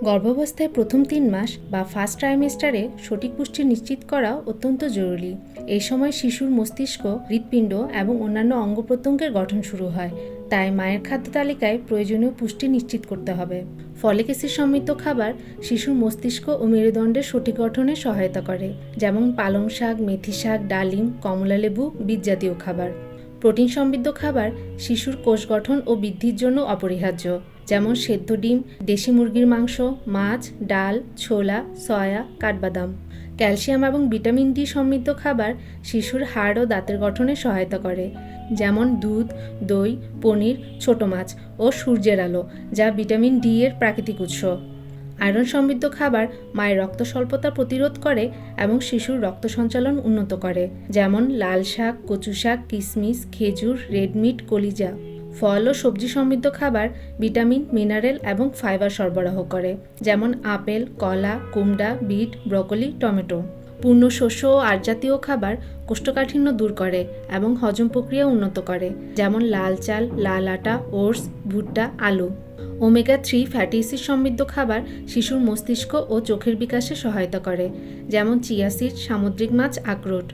গর্ভাবস্থায় প্রথম 3 মাস বা ফার্স্ট ট্রাইমেস্টারে সঠিক পুষ্টি নিশ্চিত করা অত্যন্ত জরুরি। এই সময় শিশুর মস্তিষ্ক, হৃৎপিণ্ড এবং অন্যান্য অঙ্গ প্রত্যঙ্গের গঠন শুরু হয়, তাই মায়ের খাদ্য তালিকায় প্রয়োজনীয় পুষ্টি নিশ্চিত করতে হবে। ফলিক অ্যাসিড সমৃদ্ধ খাবার শিশুর মস্তিষ্ক ও মেরুদণ্ডের সঠিক গঠনে সহায়তা করে, যেমন পালং শাক, মেথি শাক, ডালিম, কমলালেবু, বীজ জাতীয় খাবার। প্রোটিন সমৃদ্ধ খাবার শিশুর কোষ গঠন ও বৃদ্ধির জন্য অপরিহার্য, যেমন সেদ্ধ ডিম, দেশি মুরগির মাংস, মাছ, ডাল, ছোলা, সয়া, কাঠবাদাম। ক্যালসিয়াম এবং ভিটামিন ডি সমৃদ্ধ খাবার শিশুর হাড় ও দাঁতের গঠনে সহায়তা করে, যেমন দুধ, দই, পনির, ছোট মাছ ও সূর্যের আলো, যা ভিটামিন ডি এর প্রাকৃতিক উৎস। আয়রন সমৃদ্ধ খাবার মায়ের রক্ত স্বল্পতা প্রতিরোধ করে এবং শিশুর রক্ত সঞ্চালন উন্নত করে, যেমন লাল শাক, কচু শাক, কিশমিশ, খেজুর, রেডমিট, কলিজা। ফল ও সবজি সমৃদ্ধ খাবার ভিটামিন, মিনারেল এবং ফাইবার সরবরাহ করে, যেমন আপেল, কলা, কুমড়া, বিট, ব্রকলি, টমেটো। পূর্ণ শস্য ও আঁশজাতীয় খাবার কোষ্ঠকাঠিন্য দূর করে এবং হজম প্রক্রিয়া উন্নত করে, যেমন লাল চাল, লাল আটা, ওটস, ভুট্টা, আলু। ওমেগা 3 ফ্যাটি অ্যাসিড সমৃদ্ধ খাবার শিশুর মস্তিষ্ক ও চোখের বিকাশে সহায়তা করে, যেমন চিয়া সিড, সামুদ্রিক মাছ, আখরোট।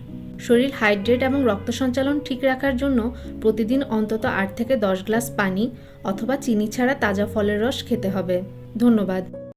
শরীর হাইড্রেট এবং রক্ত সঞ্চালন ঠিক রাখার জন্য প্রতিদিন অন্তত 8 থেকে 10 গ্লাস পানি অথবা চিনি ছাড়া তাজা ফলের রস খেতে হবে। ধন্যবাদ।